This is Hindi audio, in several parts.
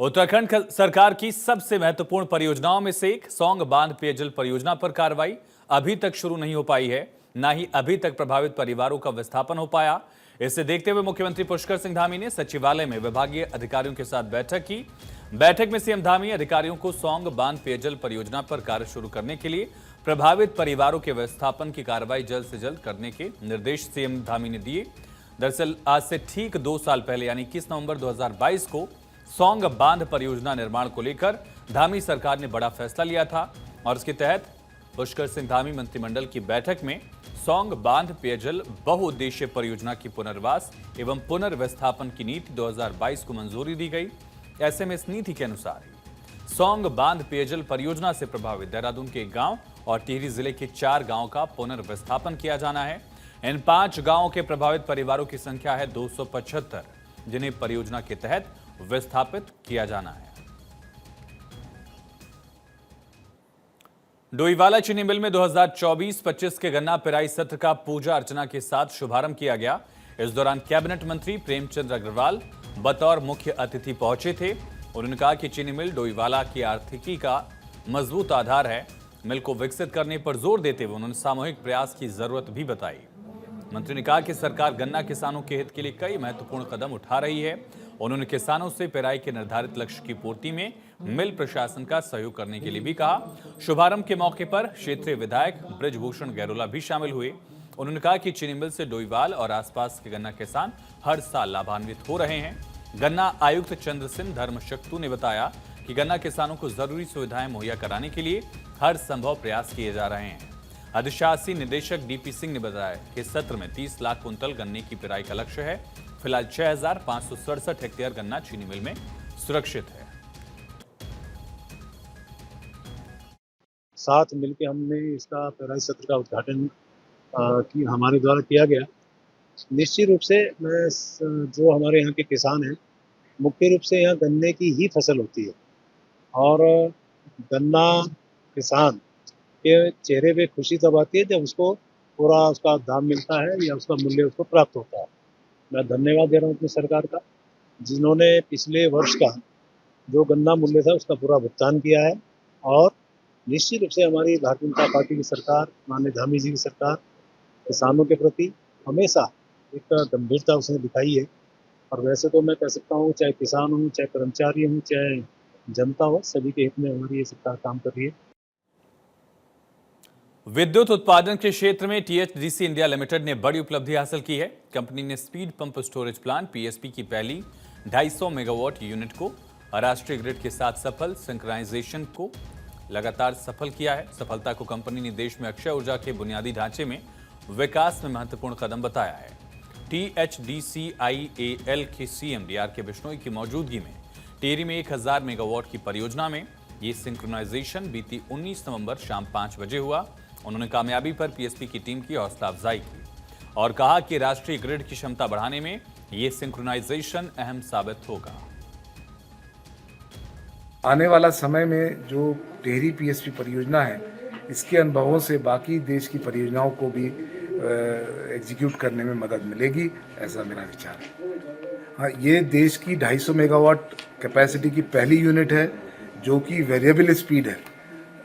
उत्तराखंड सरकार की सबसे महत्वपूर्ण परियोजनाओं में से एक सौंग बांध पेयजल परियोजना पर कार्रवाई अभी तक शुरू नहीं हो पाई है। न ही अभी तक प्रभावित परिवारों का विस्थापन हो पाया। इसे देखते हुए मुख्यमंत्री पुष्कर सिंह धामी ने सचिवालय में विभागीय अधिकारियों के साथ बैठक की। बैठक में सीएम धामी अधिकारियों को सौंग बांध पेयजल परियोजना पर कार्य शुरू करने के लिए प्रभावित परिवारों के विस्थापन की कार्रवाई जल्द से जल्द करने के निर्देश सीएम धामी ने दिए। दरअसल आज से ठीक 2 साल पहले यानी 21 नवंबर 2022 को सौंग बांध परियोजना निर्माण को लेकर धामी सरकार ने बड़ा फैसला लिया था और इसके तहत पुष्कर सिंह धामी मंत्रिमंडल की बैठक में सौंग बांध पेयजल बहुउद्देशीय परियोजना की पुनर्वास एवं पुनर्विस्थापन की नीति 2022 को मंजूरी दी गई। ऐसे में इस नीति के अनुसार सौंग बांध पेयजल परियोजना से प्रभावित देहरादून के एक गांव और टिहरी जिले के 4 गांवों का पुनर्विस्थापन किया जाना है। इन 5 गांवों के प्रभावित परिवारों की संख्या है 275, जिन्हें परियोजना के तहत विस्थापित किया जाना है। डोईवाला चीनी मिल में 2024-25 के गन्ना पेराई सत्र का पूजा अर्चना के साथ शुभारंभ किया गया। इस दौरान कैबिनेट मंत्री प्रेमचंद अग्रवाल बतौर मुख्य अतिथि पहुंचे थे। उन्होंने कहा कि चीनी मिल डोईवाला की आर्थिकी का मजबूत आधार है। मिल को विकसित करने पर जोर देते हुए उन्होंने सामूहिक प्रयास की जरूरत भी बताई। मंत्री ने कहा कि सरकार गन्ना किसानों के हित के लिए कई महत्वपूर्ण कदम उठा रही है। उन्होंने किसानों से पेराई के निर्धारित लक्ष्य की पूर्ति में मिल प्रशासन का सहयोग करने के लिए भी कहा। शुभारंभ के मौके पर क्षेत्रीय विधायक बृजभूषण गैरोला भी शामिल हुए। उन्होंने कहा कि चीनी मिल से डोईवाल और आसपास के गन्ना किसान हर साल लाभान्वित हो रहे हैं। गन्ना आयुक्त चंद्र सिंह धर्मशक्तु ने बताया कि गन्ना किसानों को जरूरी सुविधाएं मुहैया कराने के लिए हर संभव प्रयास किए जा रहे हैं। अधिशासी निदेशक डीपी सिंह ने बताया कि सत्र में 30 लाख कुंतल गन्ने की पेराई का लक्ष्य है। फिलहाल 6567 हेक्टेयर गन्ना चीनी मिल में सुरक्षित है। साथ मिलकर हमने इसका पेराई सत्र का उद्घाटन की हमारे द्वारा किया गया। निश्चित रूप से जो हमारे यहाँ के किसान हैं, मुख्य रूप से यहाँ गन्ने की ही फसल होती है और गन्ना किसान के चेहरे पे खुशी तब आती है जब उसको पूरा उसका दाम मिलता है या उसका मूल्य उसको प्राप्त होता है। मैं धन्यवाद दे रहा हूँ अपनी सरकार का, जिन्होंने पिछले वर्ष का जो गन्ना मूल्य था उसका पूरा भुगतान किया है। और निश्चित रूप से हमारी भारतीय जनता पार्टी की सरकार, माननीय धामी जी की सरकार किसानों के प्रति हमेशा एक गंभीरता उसने दिखाई है। और वैसे तो मैं कह सकता हूँ, चाहे किसान हूँ, चाहे कर्मचारी हूँ, चाहे जनता हो, सभी के हित में हमारी ये सरकार काम कर रही है। विद्युत उत्पादन के क्षेत्र में टीएचडीसी इंडिया लिमिटेड ने बड़ी उपलब्धि हासिल की है। कंपनी ने speed pump storage plant PSP की पहली 250 मेगावाट यूनिट को राष्ट्रीय ग्रिड के साथ सफल सिंक्रोनाइजेशन को लगातार सफल किया है। सफलता को कंपनी ने देश में अक्षय ऊर्जा के बुनियादी ढांचे में विकास में महत्वपूर्ण कदम बताया है। टीएचडीसीआईएल के सीएमडी आर के बिश्नोई की मौजूदगी में टिहरी में 1000 मेगावाट की परियोजना में ये सिंक्रोनाइजेशन बीती 19 नवंबर शाम 5 बजे हुआ। उन्होंने कामयाबी पर पीएसपी की टीम की हौसला अफजाई की और कहा कि राष्ट्रीय ग्रिड की क्षमता बढ़ाने में ये सिंक्रोनाइजेशन अहम साबित होगा। आने वाला समय में जो टिहरी पीएसपी परियोजना है, इसके अनुभवों से बाकी देश की परियोजनाओं को भी एग्जीक्यूट करने में मदद मिलेगी, ऐसा मेरा विचार है। हाँ, ये देश की 250 मेगावाट कैपेसिटी की पहली यूनिट है जो कि वेरिएबल स्पीड है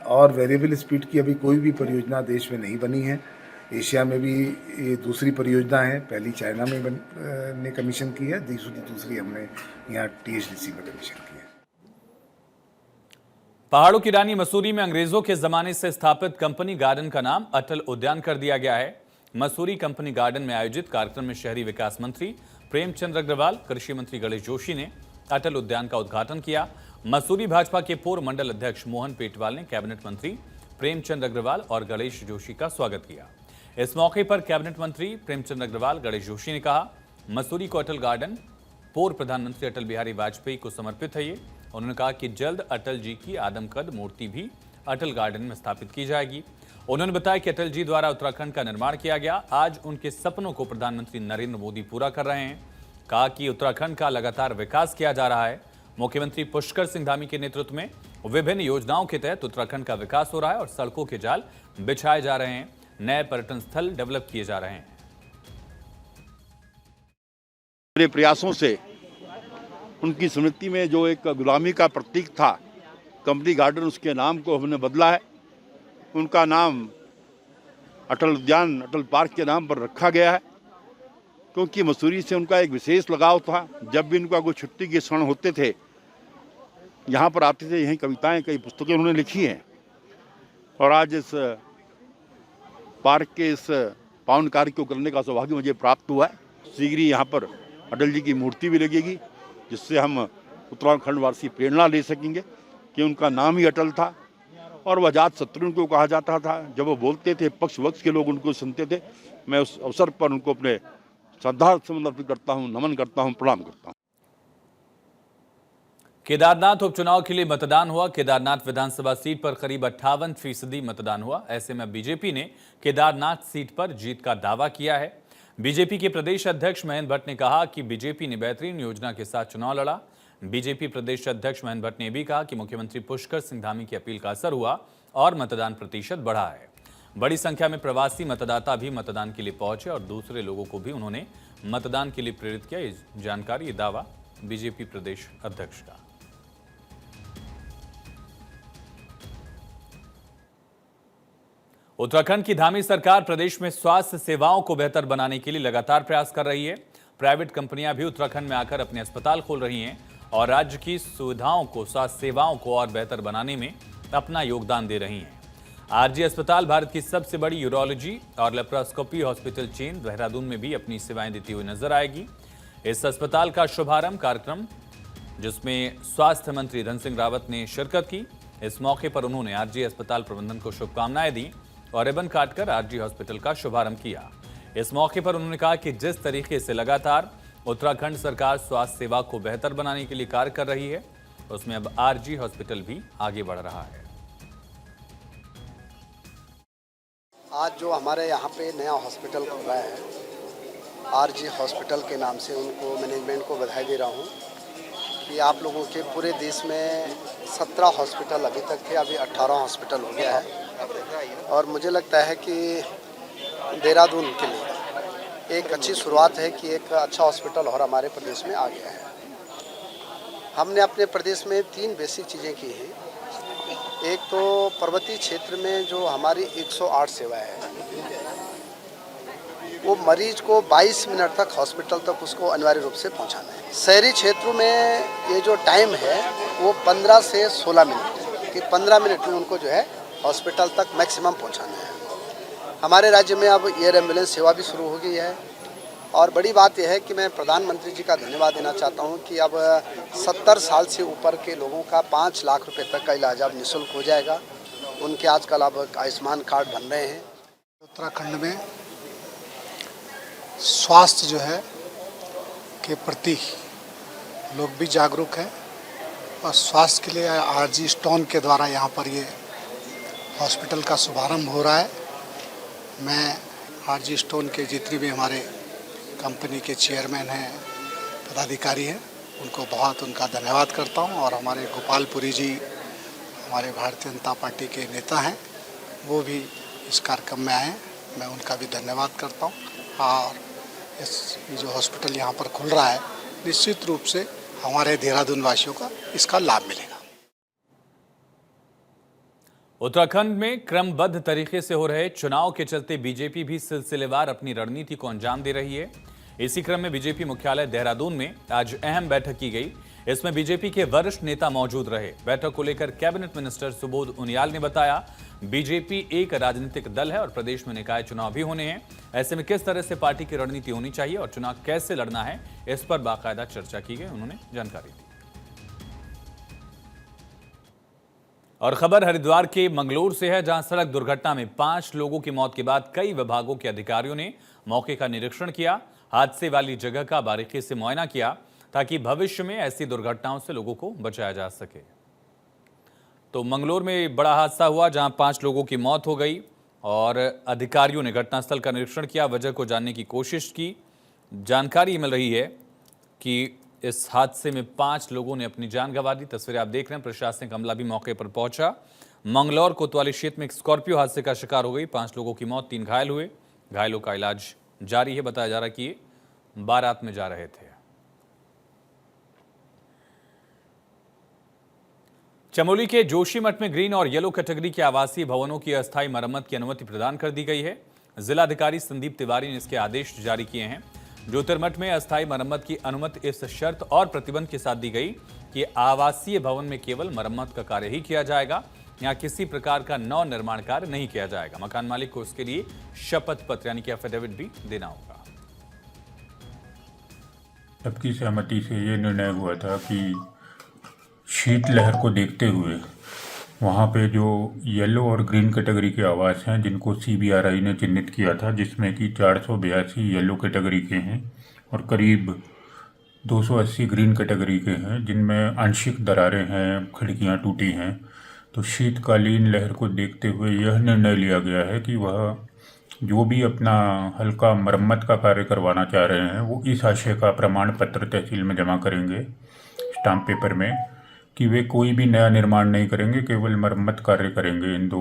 और वेरिएबल स्पीड की अभी कोई भी परियोजना देश में नहीं बनी है। एशिया में भी ये दूसरी परियोजना है, पहली चाइना में ने कमीशन की है, दूसरी हमने यहाँ टीएचडीसी में कमीशन की है। पहाड़ों की रानी मसूरी में अंग्रेजों के जमाने से स्थापित कंपनी गार्डन का नाम अटल उद्यान कर दिया गया है। मसूरी कंपनी गार्डन में आयोजित कार्यक्रम में शहरी विकास मंत्री प्रेमचंद अग्रवाल, कृषि मंत्री गणेश जोशी ने अटल उद्यान का उद्घाटन किया। मसूरी भाजपा के पूर्व मंडल अध्यक्ष मोहन पेटवाल ने कैबिनेट मंत्री प्रेमचंद अग्रवाल और गणेश जोशी का स्वागत किया। इस मौके पर कैबिनेट मंत्री प्रेमचंद अग्रवाल, गणेश जोशी ने कहा, मसूरी को अटल गार्डन पूर्व प्रधानमंत्री अटल बिहारी वाजपेयी को समर्पित है। उन्होंने कहा कि जल्द अटल जी की आदमकद मूर्ति भी अटल गार्डन में स्थापित की जाएगी। उन्होंने बताया कि अटल जी द्वारा उत्तराखंड का निर्माण किया गया। आज उनके सपनों को प्रधानमंत्री नरेंद्र मोदी पूरा कर रहे हैं। कहा कि उत्तराखंड का लगातार विकास किया जा रहा है। मुख्यमंत्री पुष्कर सिंह धामी के नेतृत्व में विभिन्न योजनाओं के तहत उत्तराखंड का विकास हो रहा है और सड़कों के जाल बिछाए जा रहे हैं, नए पर्यटन स्थल डेवलप किए जा रहे हैं। प्रयासों से उनकी स्मृति में जो एक गुलामी का प्रतीक था कंपनी गार्डन, उसके नाम को हमने बदला है। उनका नाम अटल उद्यान, अटल पार्क के नाम पर रखा गया है, क्योंकि मसूरी से उनका एक विशेष लगाव था। जब भी उनका कोई छुट्टी के क्षण होते थे, यहाँ पर आते थे, यहीं कविताएं, कई पुस्तकें उन्होंने लिखी हैं। और आज इस पार्क के इस पावन कार्य को करने का सौभाग्य मुझे प्राप्त हुआ है। शीघ्र ही यहाँ पर अटल जी की मूर्ति भी लगेगी, जिससे हम उत्तराखंड वासी प्रेरणा ले सकेंगे कि उनका नाम ही अटल था और वह अजात शत्रु उनको कहा जाता था। जब वो बोलते थे, पक्ष वक्ष के लोग उनको सुनते थे। मैं उस अवसर पर उनको अपने श्रद्धा समर्पित करता हूँ, नमन करता हूँ, प्रणाम करता हूँ। केदारनाथ उपचुनाव के लिए मतदान हुआ। केदारनाथ विधानसभा सीट पर करीब 58% मतदान हुआ। ऐसे में बीजेपी ने केदारनाथ सीट पर जीत का दावा किया है। बीजेपी के प्रदेश अध्यक्ष महेंद्र भट्ट ने कहा कि बीजेपी ने बेहतरीन योजना के साथ चुनाव लड़ा। बीजेपी प्रदेश अध्यक्ष महेंद्र भट्ट ने भी कहा कि मुख्यमंत्री पुष्कर सिंह धामी की अपील का असर हुआ और मतदान प्रतिशत बढ़ा है। बड़ी संख्या में प्रवासी मतदाता भी मतदान के लिए पहुंचे और दूसरे लोगों को भी उन्होंने मतदान के लिए प्रेरित किया। ये जानकारी, ये दावा बीजेपी प्रदेश अध्यक्ष का। उत्तराखंड की धामी सरकार प्रदेश में स्वास्थ्य सेवाओं को बेहतर बनाने के लिए लगातार प्रयास कर रही है। प्राइवेट कंपनियां भी उत्तराखंड में आकर अपने अस्पताल खोल रही हैं और राज्य की सुविधाओं को, स्वास्थ्य सेवाओं को और बेहतर बनाने में अपना योगदान दे रही हैं। आरजी अस्पताल भारत की सबसे बड़ी यूरोलॉजी और लेप्रोस्कोपी हॉस्पिटल चेन देहरादून में भी अपनी सेवाएं देती हुई नजर आएगी। इस अस्पताल का शुभारंभ कार्यक्रम, जिसमें स्वास्थ्य मंत्री धन सिंह रावत ने शिरकत की। इस मौके पर उन्होंने आरजी अस्पताल प्रबंधन को शुभकामनाएं दी और रिबन काटकर आरजी हॉस्पिटल का शुभारंभ किया। इस मौके पर उन्होंने कहा कि जिस तरीके से लगातार उत्तराखंड सरकार स्वास्थ्य सेवा को बेहतर बनाने के लिए कार्य कर रही है, उसमें अब आरजी हॉस्पिटल भी आगे बढ़ रहा है। आज जो हमारे यहाँ पे नया हॉस्पिटल खुल रहा है, आरजी हॉस्पिटल के नाम से, उनको मैनेजमेंट को बधाई दे रहा हूँ कि आप लोगों के पूरे देश में 17 हॉस्पिटल अभी तक थे, अभी 18 हॉस्पिटल हो गया है। और मुझे लगता है कि देहरादून के लिए एक अच्छी शुरुआत है कि एक अच्छा हॉस्पिटल और हमारे प्रदेश में आ गया है। हमने अपने प्रदेश में 3 बेसिक चीज़ें की हैं। एक तो पर्वतीय क्षेत्र में जो हमारी 108 सेवाएं हैं, वो मरीज को 22 मिनट तक हॉस्पिटल तक उसको अनिवार्य रूप से पहुंचाना है। शहरी क्षेत्रों में ये जो टाइम है वो 15 से 16 मिनट है कि 15 मिनट में उनको जो है हॉस्पिटल तक मैक्सिमम पहुंचाना है। हमारे राज्य में अब एयर एम्बुलेंस सेवा भी शुरू हो गई है और बड़ी बात यह है कि मैं प्रधानमंत्री जी का धन्यवाद देना चाहता हूं कि अब 70 साल से ऊपर के लोगों का 5 लाख रुपए तक का इलाज अब निःशुल्क हो जाएगा। उनके आजकल अब आयुष्मान कार्ड बन रहे हैं। उत्तराखंड में स्वास्थ्य जो है के प्रति लोग भी जागरूक हैं और स्वास्थ्य के लिए आरजी स्टोन के द्वारा यहाँ पर ये हॉस्पिटल का शुभारंभ हो रहा है। मैं आरजी स्टोन के जितने भी हमारे कंपनी के चेयरमैन हैं, पदाधिकारी हैं, उनको बहुत उनका धन्यवाद करता हूं। और हमारे गोपालपुरी जी हमारे भारतीय जनता पार्टी के नेता हैं, वो भी इस कार्यक्रम में आए, मैं उनका भी धन्यवाद करता हूं। और इस जो हॉस्पिटल यहाँ पर खुल रहा है, निश्चित रूप से हमारे देहरादून वासियों का इसका लाभ मिलेगा। उत्तराखंड में क्रमबद्ध तरीके से हो रहे चुनाव के चलते बीजेपी भी सिलसिलेवार अपनी रणनीति को अंजाम दे रही है। इसी क्रम में बीजेपी मुख्यालय देहरादून में आज अहम बैठक की गई। इसमें बीजेपी के वरिष्ठ नेता मौजूद रहे। बैठक को लेकर कैबिनेट मिनिस्टर सुबोध उनियाल ने बताया, बीजेपी एक राजनीतिक दल है और प्रदेश में निकाय चुनाव भी होने हैं। ऐसे में किस तरह से पार्टी की रणनीति होनी चाहिए और चुनाव कैसे लड़ना है, इस पर बाकायदा चर्चा की गई, उन्होंने जानकारी दी। और खबर हरिद्वार के मंगलोर से है, जहां सड़क दुर्घटना में 5 लोगों की मौत के बाद कई विभागों के अधिकारियों ने मौके का निरीक्षण किया। हादसे वाली जगह का बारीकी से मुआयना किया ताकि भविष्य में ऐसी दुर्घटनाओं से लोगों को बचाया जा सके। तो मंगलोर में बड़ा हादसा हुआ जहां 5 लोगों की मौत हो गई और अधिकारियों ने घटनास्थल का निरीक्षण किया, वजह को जानने की कोशिश की। जानकारी मिल रही है कि इस हादसे में 5 लोगों ने अपनी जान गंवा दी। तस्वीरें आप देख रहे हैं, प्रशासनिक अमला भी मौके पर पहुंचा। मंगलौर कोतवाली क्षेत्र में एक स्कॉर्पियो हादसे का शिकार हो गई, 5 लोगों की मौत, 3 घायल हुए। घायलों का इलाज जारी है। बताया जा रहा है कि ये बारात में जा रहे थे। चमोली के जोशीमठ में ग्रीन और येलो कैटेगरी के आवासीय भवनों की अस्थायी मरम्मत की अनुमति प्रदान कर दी गई है। जिलाधिकारी संदीप तिवारी ने इसके आदेश जारी किए हैं। ज्योतिर्मठ में अस्थायी मरम्मत की अनुमति इस शर्त और प्रतिबंध के साथ दी गई कि आवासीय भवन में केवल मरम्मत का कार्य ही किया जाएगा, यहाँ किसी प्रकार का नव निर्माण कार्य नहीं किया जाएगा। मकान मालिक को इसके लिए शपथ पत्र यानी कि एफिडेविट भी देना होगा। सबकी सहमति से ये निर्णय हुआ था कि शीतलहर को देखते हुए वहाँ पे जो येलो और ग्रीन कैटेगरी के आवास हैं जिनको CBRI ने चिन्हित किया था, जिसमें कि 482 येलो कैटेगरी के हैं और करीब 280 ग्रीन कैटेगरी के हैं, जिनमें आंशिक दरारें हैं, खिड़कियाँ टूटी हैं। तो शीतकालीन लहर को देखते हुए यह निर्णय लिया गया है कि वह जो भी अपना हल्का मरम्मत का कार्य करवाना चाह रहे हैं वो इस आशय का प्रमाण पत्र तहसील में जमा करेंगे स्टाम्प पेपर में कि वे कोई भी नया निर्माण नहीं करेंगे, केवल मरम्मत कार्य करेंगे इन 2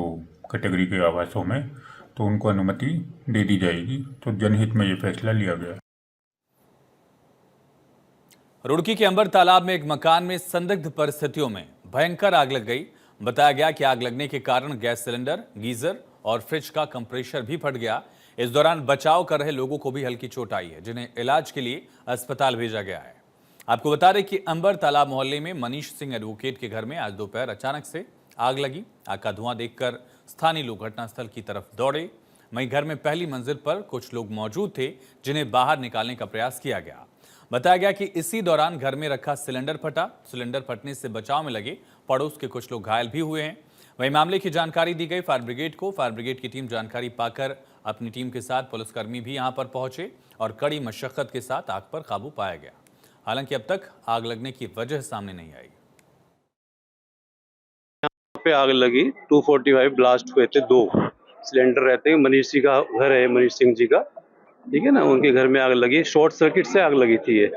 कैटेगरी के आवासों में, तो उनको अनुमति दे दी जाएगी। तो जनहित में ये फैसला लिया गया। रुड़की के अंबर तालाब में एक मकान में संदिग्ध परिस्थितियों में भयंकर आग लग गई। बताया गया कि आग लगने के कारण गैस सिलेंडर, गीजर और फ्रिज का कंप्रेसर भी फट गया। इस दौरान बचाव कर रहे लोगों को भी हल्की चोट आई है, जिन्हें इलाज के लिए अस्पताल भेजा गया है। आपको बता दें कि अंबर तालाब मोहल्ले में मनीष सिंह एडवोकेट के घर में आज दोपहर अचानक से आग लगी। आग का धुआं देखकर स्थानीय लोग घटनास्थल की तरफ दौड़े। वहीं घर में पहली मंजिल पर कुछ लोग मौजूद थे, जिन्हें बाहर निकालने का प्रयास किया गया। बताया गया कि इसी दौरान घर में रखा सिलेंडर फटा। सिलेंडर फटने से बचाव में लगे पड़ोस के कुछ लोग घायल भी हुए हैं। वहीं मामले की जानकारी दी गई फायर ब्रिगेड को। फायर ब्रिगेड की टीम जानकारी पाकर अपनी टीम के साथ पुलिसकर्मी भी यहां पर पहुंचे और कड़ी मशक्कत के साथ आग पर काबू पाया गया। हालांकि अब तक आग लगने की वजह सामने नहीं आई। यहाँ पे आग लगी, 245 ब्लास्ट हुए थे। 2 सिलेंडर रहते हैं। मनीष जी का घर है, मनीष सिंह जी का, ठीक है ना, उनके घर में आग लगी। शॉर्ट सर्किट से आग लगी थी। ये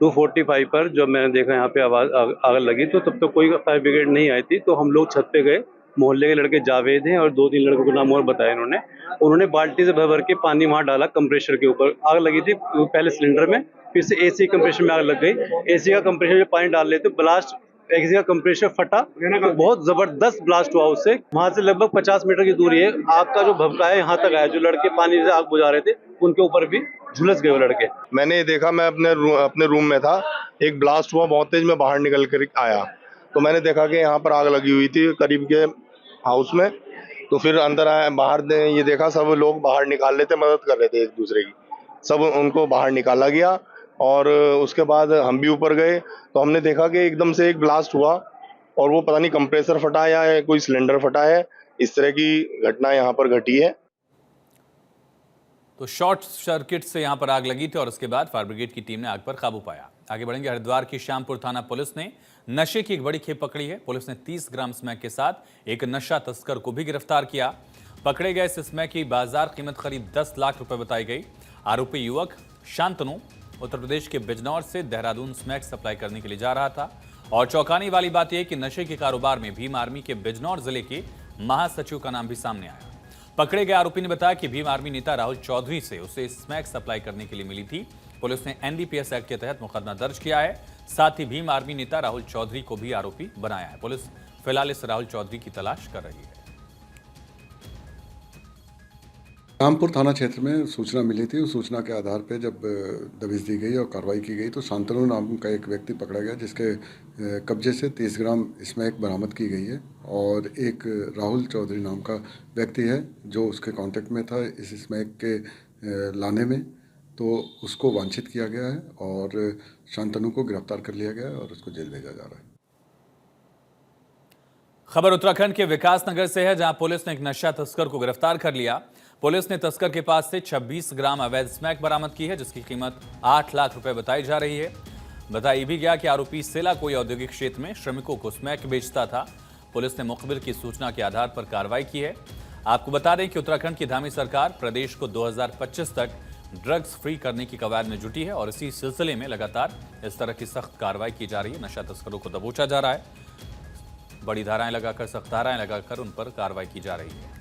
245 पर जब मैंने देखा यहाँ पे आग लगी तो तब तो कोई फायर ब्रिगेड नहीं आई थी। तो हम लोग छत पे गए। मोहल्ले के लड़के जावेद हैं और 2-3 लड़कों को नाम और बताया उन्होंने बाल्टी से भर भर के पानी वहाँ डाला। कंप्रेसर के ऊपर आग लगी थी, पहले सिलेंडर में, फिर से AC कंप्रेसर में आग लग गई। AC का कंप्रेसर में पानी डाल लेते ब्लास्ट, AC का कंप्रेसर फटा तो बहुत जबरदस्त ब्लास्ट हुआ उससे। वहां से लगभग 50 मीटर की दूरी है। आग का जो भभका है यहाँ तक आया। जो लड़के पानी से आग बुझा रहे थे उनके ऊपर भी झुलस गए वो लड़के। मैंने देखा, मैं अपने रूम में था, एक ब्लास्ट हुआ बहुत तेज, मैं बाहर निकल कर आया तो मैंने देखा कि यहाँ पर आग लगी हुई थी करीब के हाउस में। तो फिर अंदर आया, बाहर ये देखा, सब लोग बाहर निकाल लेते, मदद कर रहे थे एक दूसरे की, सब उनको बाहर निकाला गया। और उसके बाद हम भी ऊपर गए तो हमने देखा कि एकदम से एक ब्लास्ट हुआ और वो पता नहीं कंप्रेसर फटा या कोई सिलेंडर फटा है। इस तरह की घटना यहाँ पर घटी है। तो शॉर्ट सर्किट से यहां पर आग लगी थी और उसके बाद फायर ब्रिगेड की टीम ने आग पर काबू पाया। आगे बढ़ेंगे। हरिद्वार की श्यामपुर थाना पुलिस ने नशे की एक बड़ी खेप पकड़ी है। पुलिस ने 30 ग्राम स्मैक के साथ एक नशा तस्कर को भी गिरफ्तार किया। पकड़े गए इस स्मैक की बाजार कीमत करीब 10 लाख रुपए बताई गई। आरोपी युवक शांतनु उत्तर प्रदेश के बिजनौर से देहरादून स्मैक सप्लाई करने के लिए जा रहा था। और चौंकाने वाली बात यह कि नशे के कारोबार में भीम आर्मी के बिजनौर जिले के महासचिव का नाम भी सामने आया। पकड़े गए आरोपी ने बताया कि भीम आर्मी नेता राहुल चौधरी से उसे स्मैक सप्लाई करने के लिए मिली थी। पुलिस ने NDPS एक्ट के तहत मुकदमा दर्ज किया है। साथ ही भीम आर्मी नेता राहुल चौधरी को भी आरोपी बनाया है। पुलिस फिलहाल इस राहुल चौधरी की तलाश कर रही है। रामपुर थाना क्षेत्र में सूचना मिली थी। उस सूचना के आधार पर जब दबिश दी गई और कार्रवाई की गई तो शांतनु नाम का एक व्यक्ति पकड़ा गया, जिसके कब्जे से 30 ग्राम स्मैक बरामद की गई है। और एक राहुल चौधरी नाम का व्यक्ति है जो उसके कांटेक्ट में था इस स्मैक के लाने में, तो उसको वांछित किया गया है और शांतनु को गिरफ्तार कर लिया गया है और उसको जेल भेजा जा रहा है। खबर उत्तराखंड के विकासनगर से है, जहां पुलिस ने एक नशा तस्कर को गिरफ्तार कर लिया। पुलिस ने तस्कर के पास से 26 ग्राम अवैध स्मैक बरामद की है, जिसकी कीमत 8 लाख रुपए बताई जा रही है। बताया भी गया कि आरोपी सेला कोई औद्योगिक क्षेत्र में श्रमिकों को स्मैक बेचता था। पुलिस ने मुखबिर की सूचना के आधार पर कार्रवाई की है। आपको बता दें कि उत्तराखंड की धामी सरकार प्रदेश को 2025 तक ड्रग्स फ्री करने की कवायद में जुटी है और इसी सिलसिले में लगातार इस तरह की सख्त कार्रवाई की जा रही है। नशा तस्करों को दबोचा जा रहा है। बड़ी धाराएं लगाकर, सख्त धाराएं लगाकर उन पर कार्रवाई की जा रही है।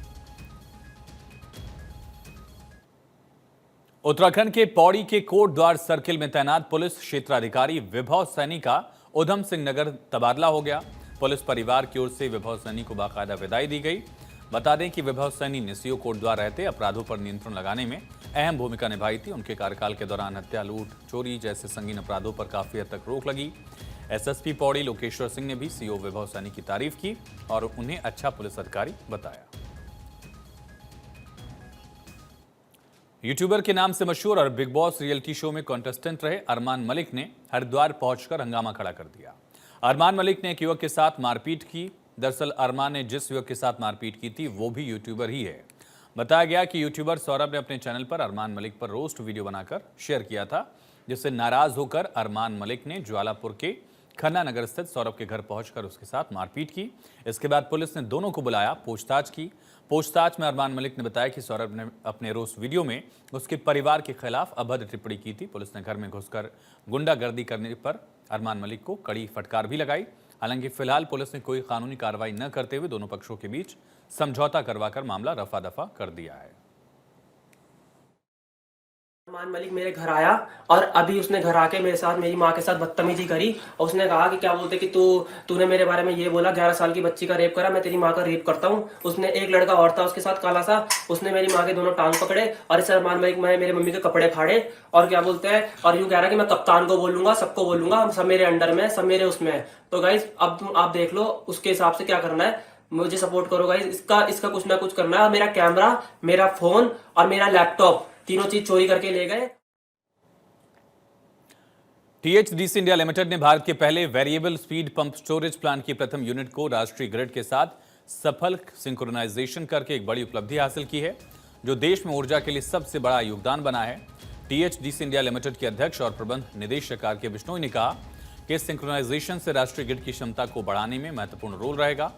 उत्तराखंड के पौड़ी के कोटद्वार सर्किल में तैनात पुलिस क्षेत्राधिकारी विभव सैनी का उधम सिंह नगर तबादला हो गया। पुलिस परिवार की ओर से विभव सैनी को बाकायदा विदाई दी गई। बता दें कि विभव सैनी निसियो कोटद्वार रहते अपराधों पर नियंत्रण लगाने में अहम भूमिका निभाई थी। उनके कार्यकाल के दौरान हत्या, लूट, चोरी जैसे संगीन अपराधों पर काफी हद तक रोक लगी। एसएसपी पौड़ी लोकेश्वर सिंह ने भी सीओ विभव सैनी की तारीफ की और उन्हें अच्छा पुलिस अधिकारी बताया। यूट्यूबर के नाम से मशहूर और बिग बॉस रियलिटी शो में कॉन्टेस्टेंट रहे अरमान मलिक ने हरिद्वार पहुंचकर हंगामा खड़ा कर दिया। अरमान मलिक ने एक युवक के साथ मारपीट की। दरअसल अरमान ने जिस युवक के साथ मारपीट की थी वो भी यूट्यूबर ही है। बताया गया कि यूट्यूबर सौरभ ने अपने चैनल पर अरमान मलिक पर रोस्ट वीडियो बनाकर शेयर किया था, जिससे नाराज होकर अरमान मलिक ने ज्वालापुर के खन्ना नगर स्थित सौरभ के घर पहुंचकर उसके साथ मारपीट की। इसके बाद पुलिस ने दोनों को बुलाया, पूछताछ की। पूछताछ में अरमान मलिक ने बताया कि सौरभ ने अपने रोस्ट वीडियो में उसके परिवार के खिलाफ अभद्र टिप्पणी की थी। पुलिस ने घर में घुसकर गुंडागर्दी करने पर अरमान मलिक को कड़ी फटकार भी लगाई। हालांकि फिलहाल पुलिस ने कोई कानूनी कार्रवाई न करते हुए दोनों पक्षों के बीच समझौता करवाकर मामला रफा दफा कर दिया है। अरमान मलिक मेरे घर आया और अभी उसने घर आके मेरे साथ, मेरी माँ के साथ बदतमीजी करी और उसने कहा कि क्या बोलते कि तूने मेरे बारे में ये बोला, 11 साल की बच्ची का रेप करा, मैं तेरी माँ का रेप करता हूँ। उसने एक लड़का और था उसके साथ काला सा, उसने मेरी माँ के दोनों टांग पकड़े और इस अरमान मलिक मैं मेरे मम्मी के कपड़े फाड़े और क्या बोलते हैं और यूँ कह रहा कि मैं कप्तान को बोलूंगा, सबको बोलूंगा, सब मेरे अंडर में, सब मेरे उसमें है। तो गाइज अब आप देख लो उसके हिसाब से क्या करना है, मुझे सपोर्ट करो गाइज। इसका कुछ ना कुछ करना है। मेरा कैमरा, मेरा फोन और मेरा लैपटॉप तीनों चीज चोरी करके ले गए। टीएचडीसी इंडिया लिमिटेड ने भारत के पहले variable speed pump storage plant की प्रथम यूनिट को राष्ट्रीय ग्रिड के साथ सफल सिंक्रोनाइजेशन करके एक बड़ी उपलब्धि हासिल की है, जो देश में ऊर्जा के लिए सबसे बड़ा योगदान बना है। टीएचडीसी इंडिया लिमिटेड के अध्यक्ष और प्रबंध निदेशक आर.के. बिश्नोई ने कहा कि इस सिंक्रोनाइजेशन से राष्ट्रीय ग्रिड की क्षमता को बढ़ाने में महत्वपूर्ण रोल रहेगा।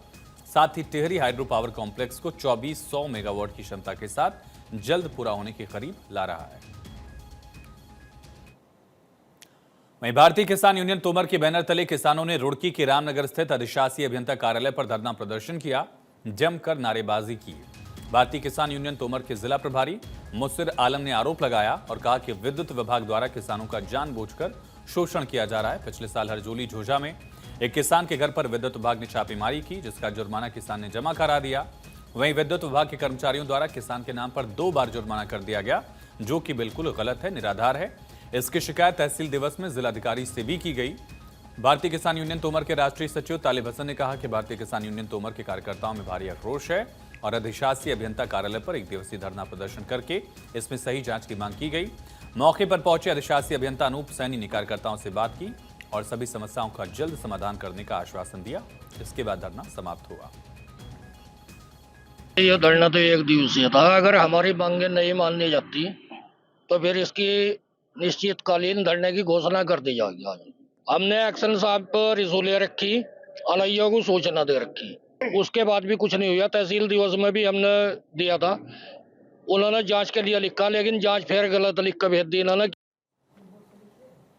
साथ ही टिहरी हाइड्रो पावर कॉम्प्लेक्स को 2400 मेगावाट की क्षमता के साथ जल्द पूरा होने के करीब ला रहा है। वहीं भारतीय किसान यूनियन तोमर के बैनर तले किसानों ने रुड़की के रामनगर स्थित अधिशासी अभियंता कार्यालय पर धरना प्रदर्शन किया, जमकर नारेबाजी की। भारतीय किसान यूनियन तोमर के जिला प्रभारी मुसिर आलम ने आरोप लगाया और कहा कि विद्युत विभाग द्वारा किसानों का जानबूझकर शोषण किया जा रहा है। पिछले साल हरजोली झोझा में एक किसान के घर पर विद्युत विभाग ने छापेमारी की, जिसका जुर्माना किसान ने जमा करा दिया। वहीं विद्युत विभाग के कर्मचारियों द्वारा किसान के नाम पर 2 बार जुर्माना कर दिया गया, जो कि बिल्कुल गलत है, निराधार है। इसकी शिकायत तहसील दिवस में जिलाधिकारी से भी की गई। भारतीय किसान यूनियन तोमर के राष्ट्रीय सचिव तालिब हसन ने कहा कि भारतीय किसान यूनियन तोमर के कार्यकर्ताओं में भारी आक्रोश है और अधिशासी अभियंता कार्यालय पर 1 दिवसीय धरना प्रदर्शन करके इसमें सही जांच की मांग की गई। मौके पर पहुंचे अधिशासी अभियंता अनूप सैनी ने कार्यकर्ताओं से बात की और सभी समस्याओं का जल्द समाधान करने का आश्वासन दिया। इसके बाद धरना समाप्त हुआ। यह धरना तो 1 दिवसीय था। अगर हमारी मांगे नहीं मानी जाती तो फिर इसकी निश्चितकालीन धरने की घोषणा कर दी जाएगी। हमने एक्शन साहब पर रिजोल्यूशन रखी, आलैया को सूचना दे रखी, उसके बाद भी कुछ नहीं हुआ। तहसील दिवस में भी हमने दिया था, उन्होंने जांच के लिए लिखा, लेकिन जांच फिर गलत लिख कर भेज दी इन्होंने।